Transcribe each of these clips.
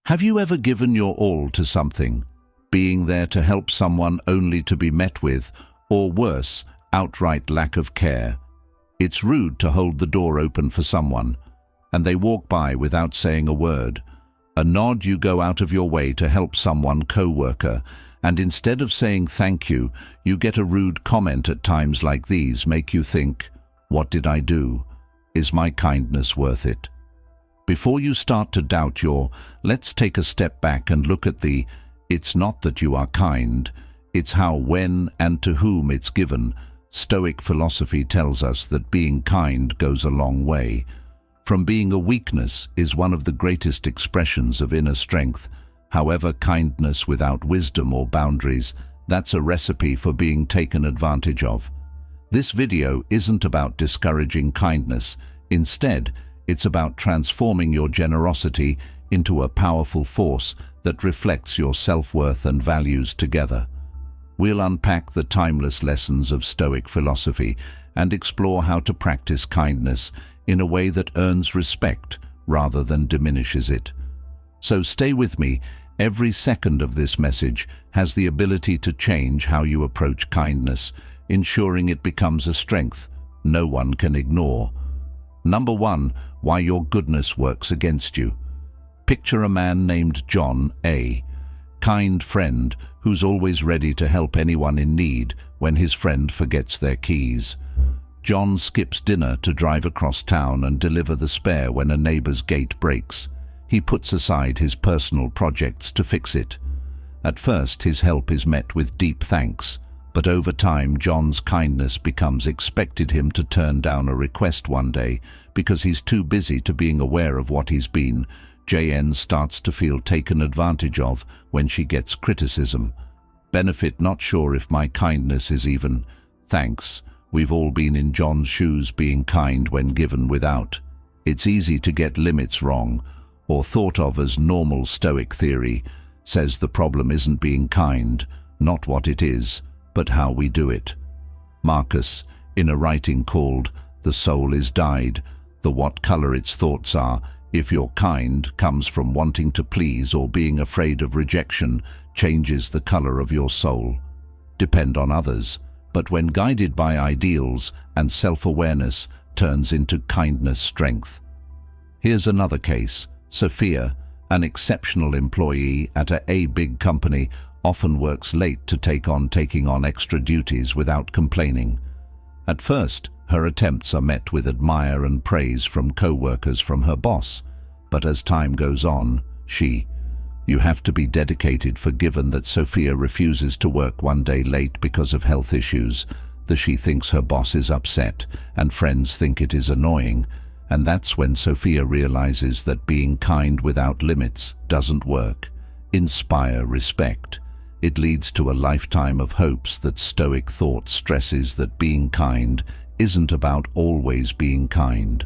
Have you ever given your all to something, being there to help someone only to be met with, or worse, outright lack of care? It's rude to hold the door open for someone, and they walk by without saying a word. A nod, you go out of your way to help someone, co-worker, and instead of saying thank you, you get a rude comment. At times like these make you think, what did I do? Is my kindness worth it? Before you start to doubt let's take a step back and look at it's not that you are kind, it's how, when, and to whom it's given. Stoic philosophy tells us that being kind goes a long way. From being a weakness is one of the greatest expressions of inner strength. However, kindness without wisdom or boundaries, that's a recipe for being taken advantage of. This video isn't about discouraging kindness. Instead, it's about transforming your generosity into a powerful force that reflects your self-worth and values together. We'll unpack the timeless lessons of Stoic philosophy and explore how to practice kindness in a way that earns respect rather than diminishes it. So stay with me. Every second of this message has the ability to change how you approach kindness, ensuring it becomes a strength no one can ignore. Number 1, why your goodness works against you. Picture a man named John, a kind friend who's always ready to help anyone in need when his friend forgets their keys. John skips dinner to drive across town and deliver the spare when a neighbor's gate breaks. He puts aside his personal projects to fix it. At first, his help is met with deep thanks, but over time, John's kindness becomes expected him to turn down a request one day because he's too busy to being aware of what he's been. JN starts to feel taken advantage of when she gets criticism. Benefit, not sure if my kindness is even thanks. We've all been in John's shoes, being kind when given without. It's easy to get limits wrong, or thought of as normal. Stoic theory says the problem isn't being kind, not what it is, but how we do it. Marcus, in a writing called The Soul is Dyed, the what color its thoughts are, if you're kind, comes from wanting to please or being afraid of rejection, changes the color of your soul. Depend on others, but when guided by ideals and self-awareness, turns into kindness strength. Here's another case. Sophia, an exceptional employee at a big company, often works late to taking on extra duties without complaining. At first, her attempts are met with admire and praise from co-workers, from her boss. But as time goes on, you have to be dedicated. Given that Sophia refuses to work one day late because of health issues, she thinks her boss is upset, and friends think it is annoying. And that's when Sophia realizes that being kind without limits doesn't work. Inspire respect. It leads to a lifetime of hopes. That Stoic thought stresses that being kind isn't about always being kind.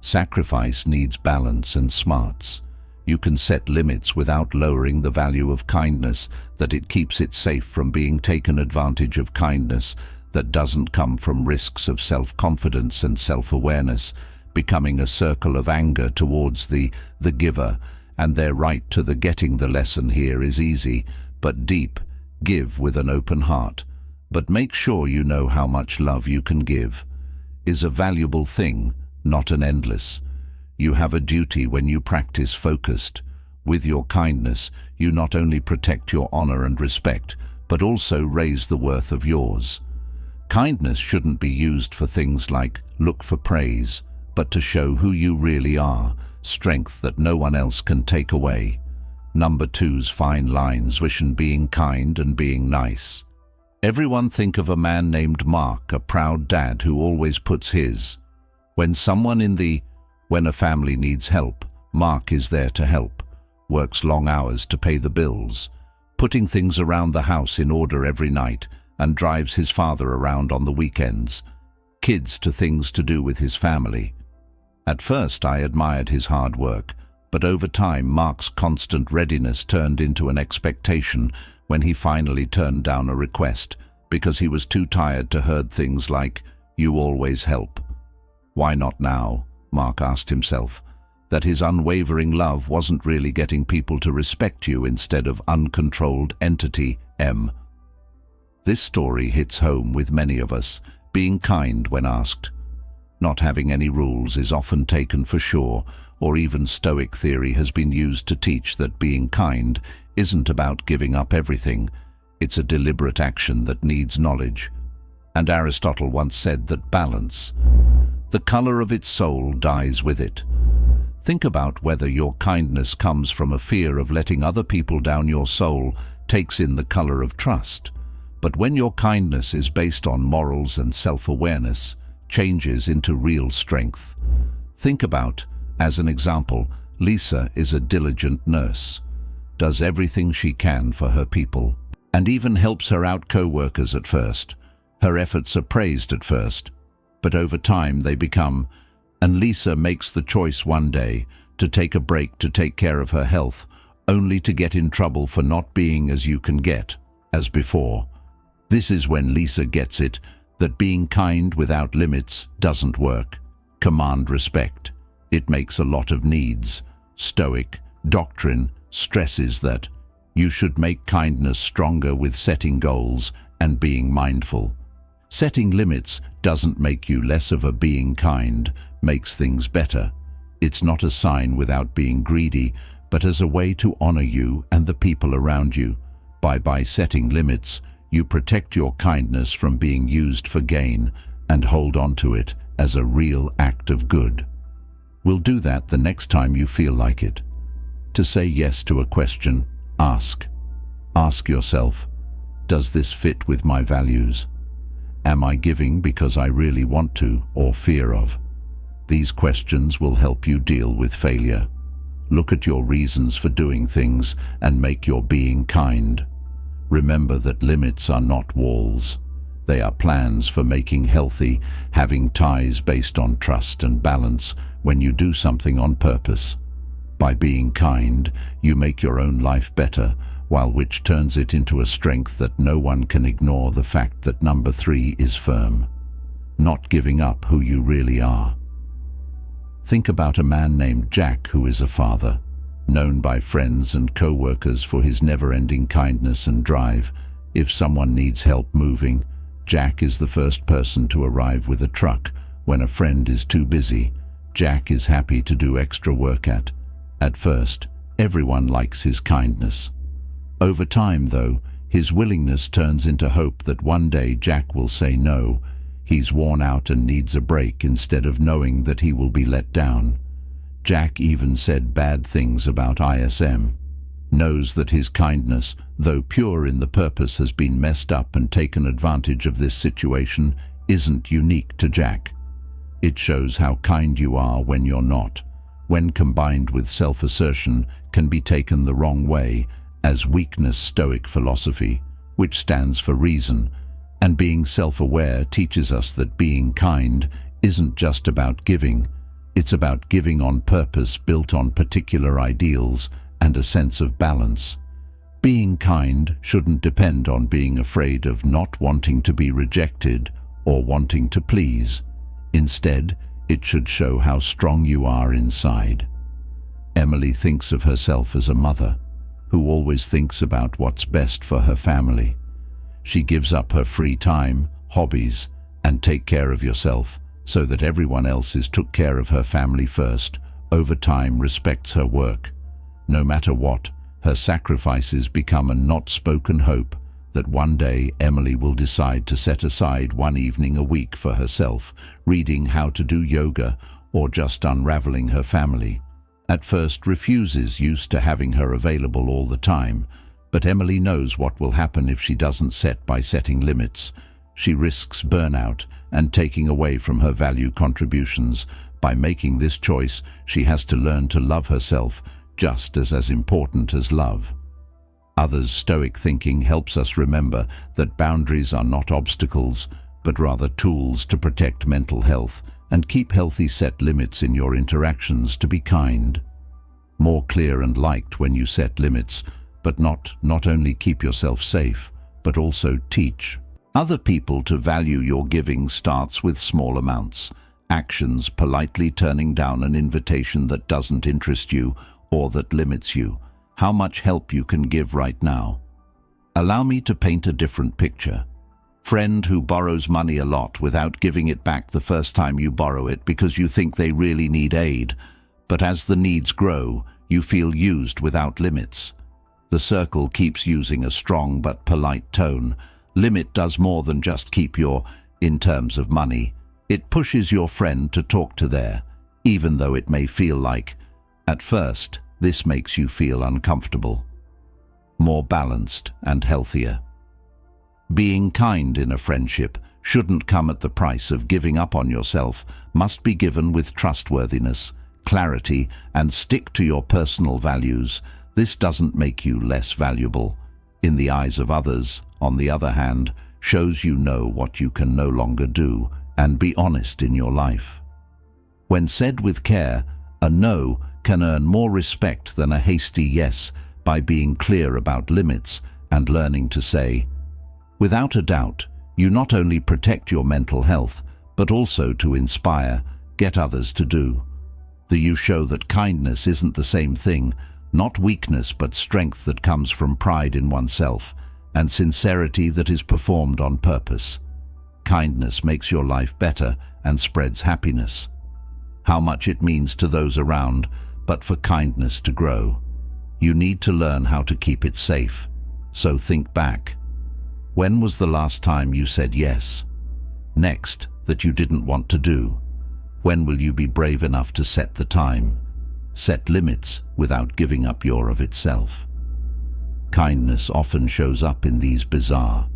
Sacrifice needs balance and smarts. You can set limits without lowering the value of kindness, that it keeps it safe from being taken advantage of. Kindness that doesn't come from risks of self-confidence and self-awareness, becoming a circle of anger towards the giver and their right to the getting. The lesson here is easy but deep. Give with an open heart, but make sure you know how much love you can give. Is a valuable thing, not an endless. You have a duty when you practice focused. With your kindness, you not only protect your honor and respect, but also raise the worth of yours. Kindness shouldn't be used for things like look for praise, but to show who you really are, strength that no one else can take away. Number 2's fine lines between being kind and being nice. Everyone think of a man named Mark, a proud dad who always puts his. When a family needs help, Mark is there to help, works long hours to pay the bills, putting things around the house in order every night, and drives his father around on the weekends. Kids to things to do with his family. At first I admired his hard work, but over time Mark's constant readiness turned into an expectation when he finally turned down a request because he was too tired to hear things like, "You always help." Why not now? Mark asked himself. that his unwavering love wasn't really getting people to respect you instead of uncontrolled entity M. This story hits home with many of us, being kind when asked. Not having any rules is often taken for sure, or even Stoic theory has been used to teach that being kind isn't about giving up everything. It's a deliberate action that needs knowledge. And Aristotle once said that balance, the color of its soul, dies with it. Think about whether your kindness comes from a fear of letting other people down. Your soul takes in the color of trust. But when your kindness is based on morals and self-awareness, changes into real strength. Think about, as an example, Lisa is a diligent nurse, does everything she can for her people, and even helps her out co-workers at first. Her efforts are praised at first, but over time they become, and Lisa makes the choice one day to take a break to take care of her health, only to get in trouble for not being as you can get, as before. This is when Lisa gets it, that being kind without limits doesn't work. Command respect. It makes a lot of needs. Stoic doctrine stresses that you should make kindness stronger with setting goals and being mindful. Setting limits doesn't make you less of a being kind, makes things better. It's not a sign without being greedy, but as a way to honor you and the people around you. By setting limits, you protect your kindness from being used for gain and hold on to it as a real act of good. We'll do that the next time you feel like it. To say yes to a question, ask. Ask yourself, does this fit with my values? Am I giving because I really want to or fear of? These questions will help you deal with failure. Look at your reasons for doing things and make your being kind. Remember that limits are not walls. They are plans for making healthy, having ties based on trust and balance when you do something on purpose. By being kind, you make your own life better, which turns it into a strength that no one can ignore. The fact that number 3 is firm. Not giving up who you really are. Think about a man named Jack who is a father, known by friends and co-workers for his never-ending kindness and drive. If someone needs help moving, Jack is the first person to arrive with a truck. When a friend is too busy, Jack is happy to do extra work at first, everyone likes his kindness. Over time, though, his willingness turns into hope that one day Jack will say no. He's worn out and needs a break instead of knowing that he will be let down. Jack even said bad things about ISM. Knows that his kindness, though pure in the purpose, has been messed up and taken advantage of. This situation isn't unique to Jack. It shows how kind you are when you're not. When combined with self-assertion, can be taken the wrong way as weakness. Stoic philosophy, which stands for reason, and being self-aware, teaches us that being kind isn't just about giving. It's about giving on purpose, built on particular ideals and a sense of balance. Being kind shouldn't depend on being afraid of not wanting to be rejected or wanting to please. Instead, it should show how strong you are inside. Emily thinks of herself as a mother who always thinks about what's best for her family. She gives up her free time, hobbies, and take care of yourself so that everyone else is took care of. Her family first. Over time, respects her work. No matter what, her sacrifices become a not spoken hope that one day Emily will decide to set aside one evening a week for herself, reading how to do yoga or just unraveling her family. At first refuses, used to having her available all the time, but Emily knows what will happen if she doesn't by setting limits. She risks burnout and taking away from her value contributions. By making this choice, she has to learn to love herself just as important as love others. Stoic thinking helps us remember that boundaries are not obstacles, but rather tools to protect mental health and keep healthy. Set limits in your interactions to be kind, more clear and liked when you set limits, but not only keep yourself safe, but also teach other people to value your giving. Starts with small amounts. actions politely turning down an invitation that doesn't interest you or that limits you. How much help you can give right now. Allow me to paint a different picture. Friend who borrows money a lot without giving it back the first time you borrow it because you think they really need aid, but as the needs grow, you feel used without limits. The circle keeps using a strong but polite tone. Limit does more than just keep your, in terms of money. It pushes your friend to talk to their, even though it may feel like, at first, this makes you feel uncomfortable. More balanced and healthier. Being kind in a friendship shouldn't come at the price of giving up on yourself, must be given with trustworthiness, clarity, and stick to your personal values. This doesn't make you less valuable. In the eyes of others, on the other hand, shows you know what you can no longer do and be honest in your life. When said with care, a no can earn more respect than a hasty yes by being clear about limits and learning to say. Without a doubt, you not only protect your mental health, but also to inspire, get others to do. You show that kindness isn't the same thing, not weakness but strength that comes from pride in oneself, and sincerity that is performed on purpose. Kindness makes your life better and spreads happiness. How much it means to those around, but for kindness to grow. You need to learn how to keep it safe. So think back. When was the last time you said yes? Next, that you didn't want to do. When will you be brave enough to set the time? Set limits without giving up your of itself. Kindness often shows up in these bizarre.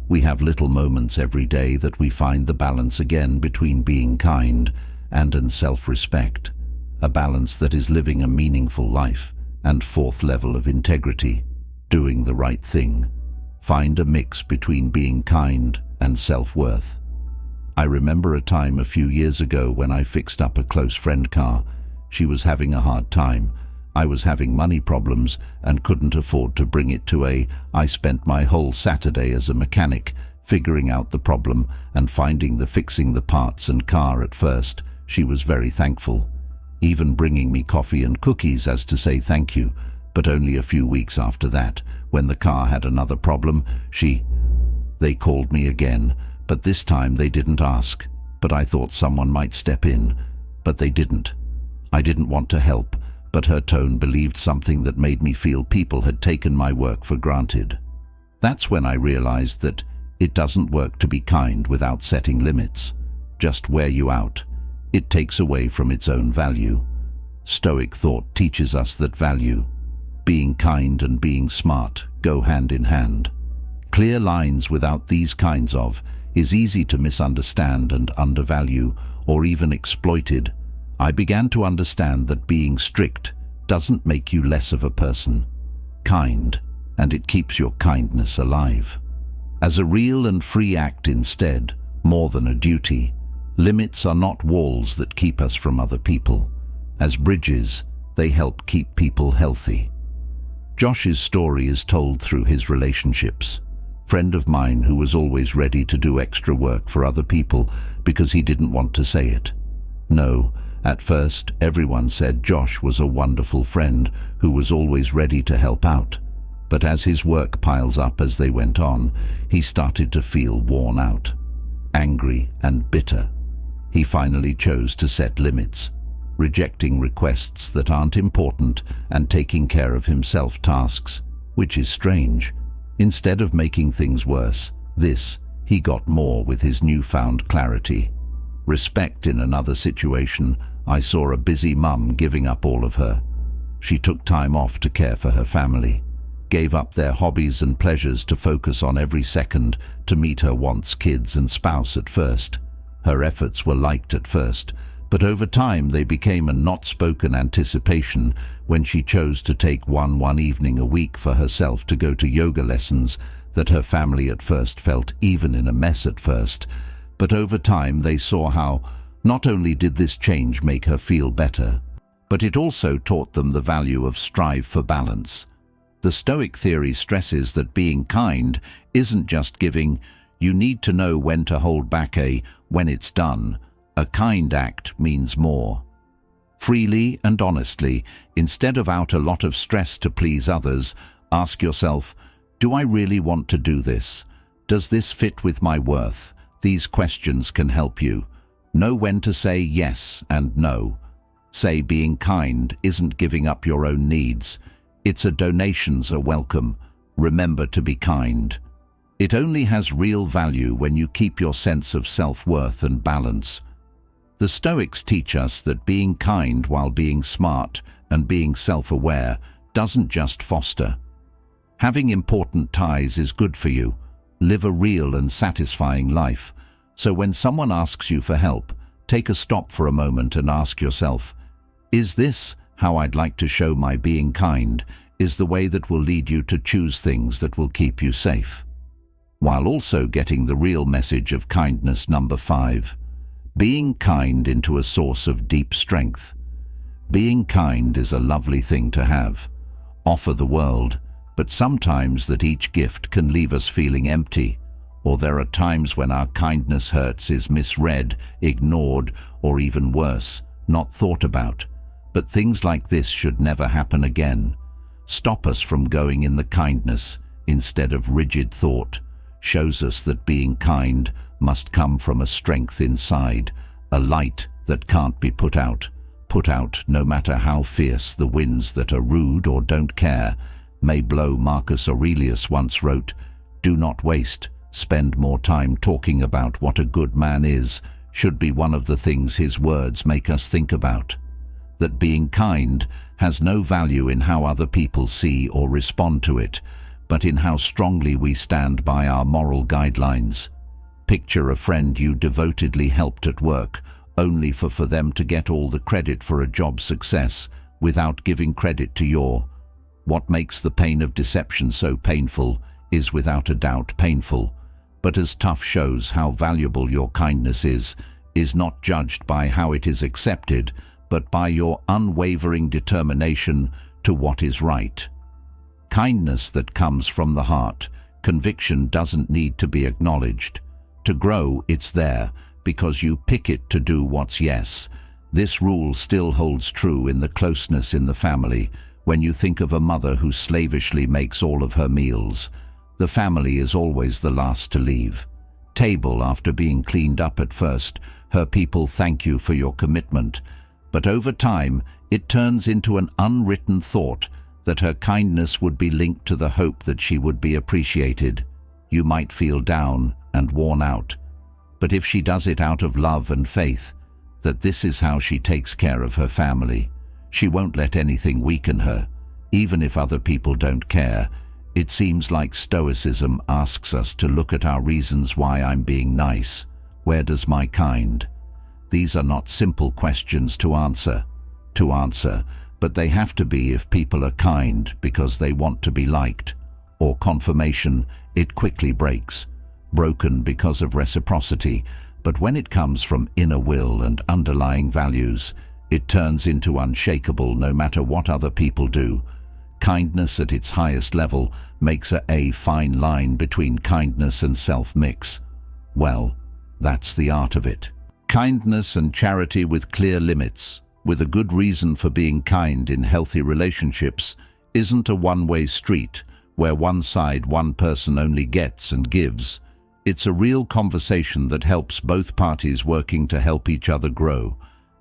We have little moments every day that we find the balance again between being kind and in self-respect. A balance that is living a meaningful life, and fourth level of integrity, doing the right thing. Find a mix between being kind and self-worth. I remember a time a few years ago when I fixed up a close friend car. She was having a hard time. I was having money problems and couldn't afford to bring it to I spent my whole Saturday as a mechanic, figuring out the problem and fixing the parts and car. At first, she was very thankful, even bringing me coffee and cookies as to say thank you. But only a few weeks after that, when the car had another problem, they called me again, but this time they didn't ask. But I thought someone might step in, but they didn't. I didn't want to help, but her tone believed something that made me feel people had taken my work for granted. That's when I realized that it doesn't work to be kind without setting limits. Just wear you out. It takes away from its own value. Stoic thought teaches us that value, being kind and being smart, go hand in hand. Clear lines without these kinds of is easy to misunderstand and undervalue or even exploited. I began to understand that being strict doesn't make you less of a person. Kind, and it keeps your kindness alive. As a real and free act instead, more than a duty. Limits are not walls that keep us from other people. As bridges, they help keep people healthy. Josh's story is told through his relationships. Friend of mine who was always ready to do extra work for other people because he didn't want to say it. No, at first everyone said Josh was a wonderful friend who was always ready to help out. But as his work piles up as they went on, he started to feel worn out, angry and bitter. He finally chose to set limits, rejecting requests that aren't important and taking care of himself tasks, which is strange. Instead of making things worse, he got more with his newfound clarity. Respect. In another situation, I saw a busy mum giving up all of her. She took time off to care for her family, gave up their hobbies and pleasures to focus on every second to meet her wants, kids and spouse. At first, her efforts were liked at first, but over time they became a not-spoken anticipation when she chose to take one evening a week for herself to go to yoga lessons that her family at first felt even in a mess at first. But over time they saw how not only did this change make her feel better, but it also taught them the value of strive for balance. The Stoic theory stresses that being kind isn't just giving. You need to know when to hold back when it's done. A kind act means more. Freely and honestly, instead of out a lot of stress to please others, ask yourself, do I really want to do this? Does this fit with my worth? These questions can help you. Know when to say yes and no. Say being kind isn't giving up your own needs. It's a donations are welcome. Remember to be kind. It only has real value when you keep your sense of self-worth and balance. The Stoics teach us that being kind while being smart and being self-aware doesn't just foster. Having important ties is good for you. Live a real and satisfying life. So when someone asks you for help, take a stop for a moment and ask yourself, is this how I'd like to show my being kind is the way that will lead you to choose things that will keep you safe? While also getting the real message of kindness. Number 5. Being kind into a source of deep strength. Being kind is a lovely thing to have. Offer the world, but sometimes that each gift can leave us feeling empty, or there are times when our kindness hurts is misread, ignored, or even worse, not thought about. But things like this should never happen again. Stop us from going in the kindness instead of rigid thought. Shows us that being kind must come from a strength inside, a light that can't be put out no matter how fierce the winds that are rude or don't care may blow. Marcus Aurelius once wrote, "Do not waste, spend more time talking about what a good man is," should be one of the things his words make us think about. That being kind has no value in how other people see or respond to it, but in how strongly we stand by our moral guidelines. Picture a friend you devotedly helped at work, only for them to get all the credit for a job success, without giving credit to your. What makes the pain of deception so painful is without a doubt painful, but as tough shows how valuable your kindness is not judged by how it is accepted, but by your unwavering determination to what is right. Kindness that comes from the heart, conviction doesn't need to be acknowledged. To grow, it's there, because you pick it to do what's yes. This rule still holds true in the closeness in the family. When you think of a mother who slavishly makes all of her meals, the family is always the last to leave. Table after being cleaned up at first, her people thank you for your commitment, but over time it turns into an unwritten thought that her kindness would be linked to the hope that she would be appreciated. You might feel down and worn out, but if she does it out of love and faith, that this is how she takes care of her family, she won't let anything weaken her, even if other people don't care. It seems like Stoicism asks us to look at our reasons why I'm being nice. Where does my kind? These are not simple questions to answer, but they have to be if people are kind because they want to be liked, or confirmation, it quickly breaks. Broken because of reciprocity, but when it comes from inner will and underlying values, it turns into unshakable no matter what other people do. Kindness at its highest level makes a fine line between kindness and self-mix. Well, that's the art of it. Kindness and charity with clear limits, with a good reason for being kind in healthy relationships, isn't a one-way street where one person only gets and gives. It's a real conversation that helps both parties working to help each other grow.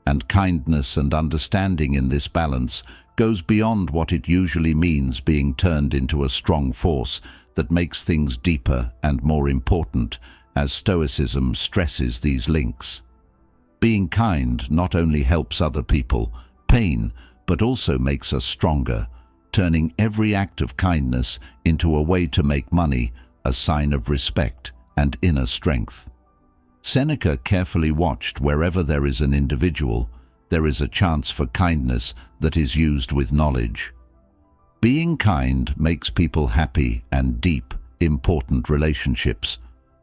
And kindness and understanding in this balance goes beyond what it usually means being turned into a strong force that makes things deeper and more important, as Stoicism stresses these links. Being kind not only helps other people, pain, but also makes us stronger, turning every act of kindness into a way to make money, a sign of respect and inner strength. Seneca carefully watched wherever there is an individual, there is a chance for kindness that is used with knowledge. Being kind makes people happy and deep, important relationships,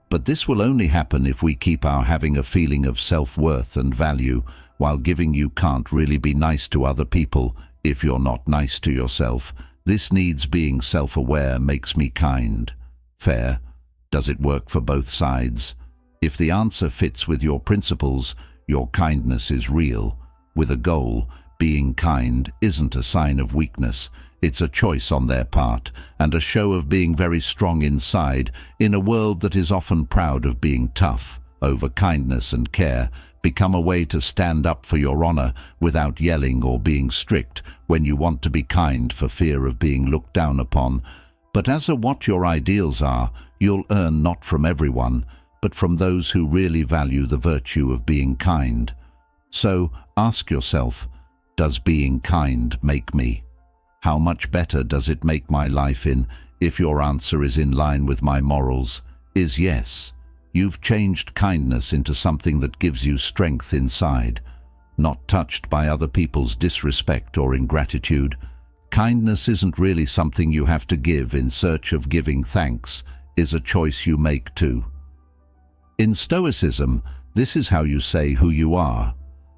but this will only happen if we keep our having a feeling of self-worth and value while giving. You can't really be nice to other people if you're not nice to yourself. This needs being self-aware makes me kind. Fair? Does it work for both sides? If the answer fits with your principles, Your kindness is real, with a goal. Being kind isn't a sign of weakness. It's a choice on their part, and a show of being very strong inside, in a world that is often proud of being tough. Over kindness and care, become a way to stand up for your honor without yelling or being strict when you want to be kind for fear of being looked down upon. But as a what your ideals are, you'll earn not from everyone, but from those who really value the virtue of being kind. So ask yourself, does being kind make me? How much better does it make my life? If your answer is in line with my morals, is yes. You've changed kindness into something that gives you strength inside, not touched by other people's disrespect or ingratitude. Kindness isn't really something you have to give in search of giving. Thanks is a choice you make too. In Stoicism, this is how you say who you are,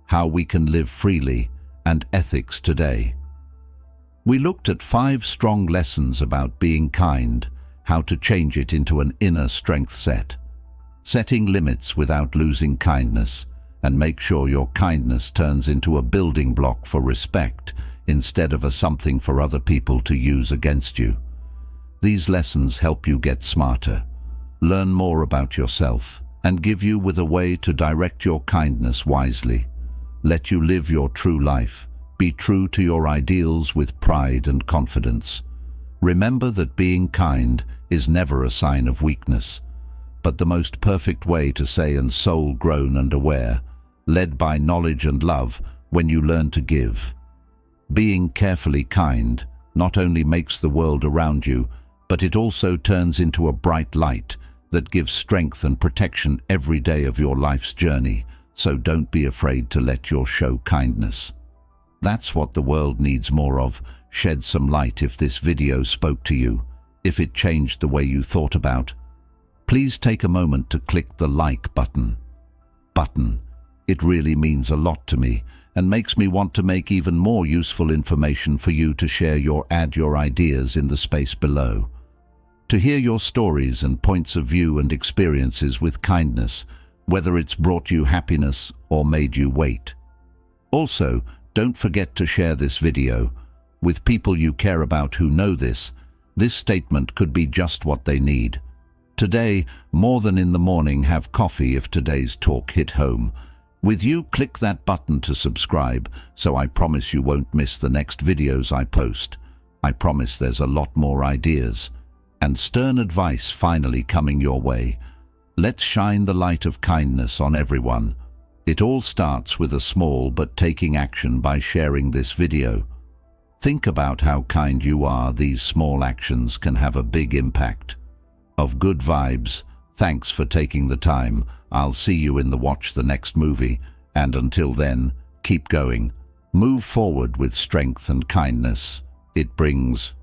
how we can live freely, and ethics today. We looked at 5 strong lessons about being kind, how to change it into an inner strength set, setting limits without losing kindness, and make sure your kindness turns into a building block for respect instead of a something for other people to use against you. These lessons help you get smarter, learn more about yourself, and give you with a way to direct your kindness wisely. Let you live your true life. Be true to your ideals with pride and confidence. Remember that being kind is never a sign of weakness, but the most perfect way to say and soul-grown and aware, led by knowledge and love when you learn to give. Being carefully kind not only makes the world around you, but it also turns into a bright light that gives strength and protection every day of your life's journey. So don't be afraid to let your show kindness. That's what the world needs more of. Shed some light if this video spoke to you, if it changed the way you thought about. Please take a moment to click the like button. It really means a lot to me and makes me want to make even more useful information for you to share. Add your ideas in the space below. To hear your stories and points of view and experiences with kindness, whether it's brought you happiness or made you wait. Also, don't forget to share this video with people you care about who know this. This statement could be just what they need. Today, more than in the morning, have coffee if today's talk hit home. With you, click that button to subscribe, so I promise you won't miss the next videos I post. I promise there's a lot more ideas and stern advice finally coming your way. Let's shine the light of kindness on everyone. It all starts with a small but taking action by sharing this video. Think about how kind you are. These small actions can have a big impact. Of good vibes, thanks for taking the time. I'll see you in the watch the next movie, and until then, keep going. Move forward with strength and kindness. It brings